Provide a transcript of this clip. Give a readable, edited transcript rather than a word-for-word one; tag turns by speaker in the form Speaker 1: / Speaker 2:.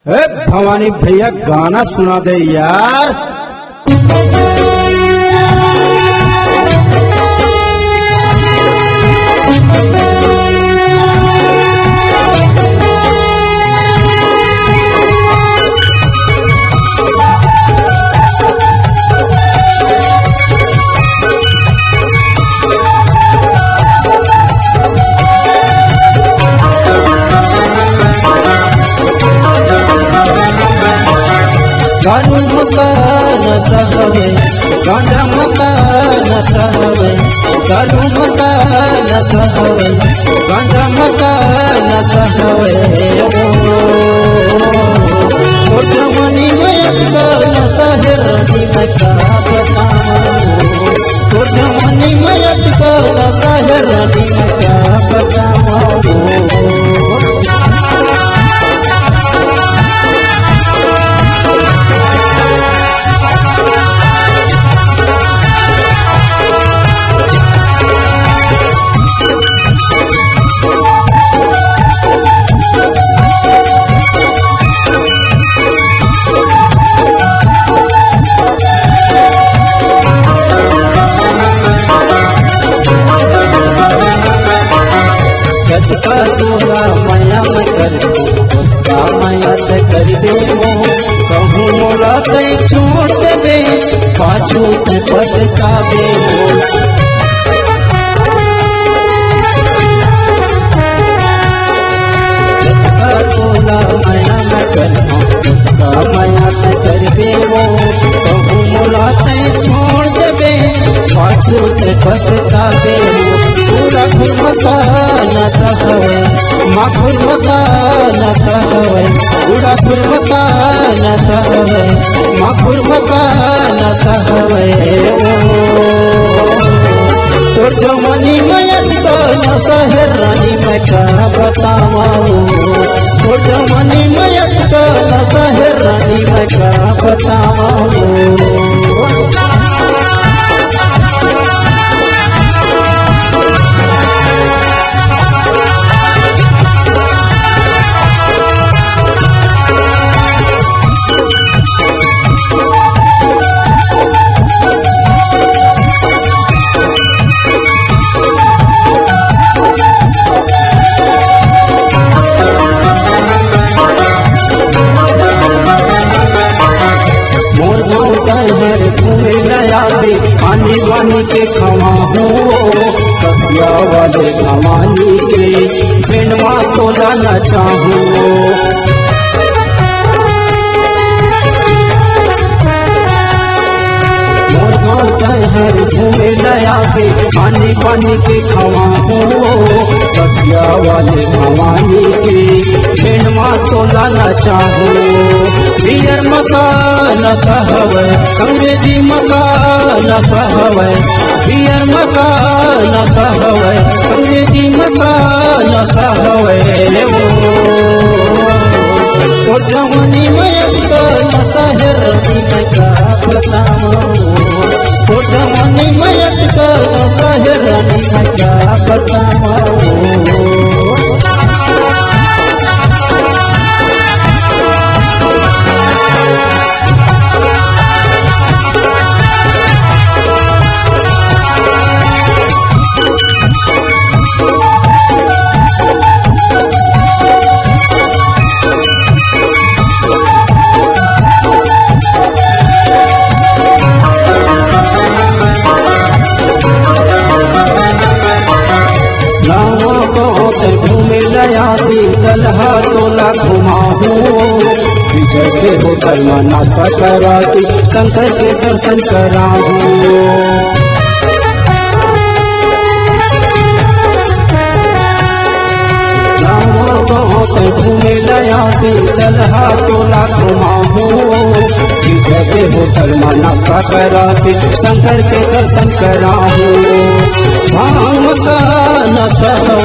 Speaker 1: भवानी भैया गाना सुना दे यार।
Speaker 2: गानू मकान सहवे गाना मकान सहवे गानू मकान सहवे गाना मकान सहवे ओ जवानी में गान सहरनी में का बताऊं ओ जवानी में गान सहरनी में का बताऊं। का तोरा माया में कर का माया से कर दे कहूँ मोरा ते छोड़ देबे पाछू ते पछतावे का तोरा माया में कर का माया से कर दे कहूँ मोरा ते छोड़ देबे पाछू ते पछतावे पूरा मकान सहवे माखुर मकान सहवे पूरा मकान सहवे माखुर मकान सहवे तोर जवानी मयत गान सहरानी में का बताऊं तोर जवानी मयत गान सहरानी में का बताऊं। पानी वानी के खवा हो कसिया वाले खवानी के बेनवा तो लाना चाहूँ हर घूमे नया के पानी पानी के खवा हो कसिया वाले खवानी के बेनवा तो लाना चाहूँ। बियर मकान सहवे अंग्रेजी मकान सहवे बियर मकान सहवे अंग्रेजी मकान सहवे तो जवानी में गान सहरनी में का बताऊं तो जवानी में गान सहरनी में का बताऊं। घूमे नया दलहा तोला घुमाहू विजय के होटल में नाश्ता करा के शंकर के दर्शन कराहू घूमे नया दलहा तोला घुमाहू विजय के होटल में नाश्ता करा के शंकर के दर्शन कराहू। भांग मकान सहवे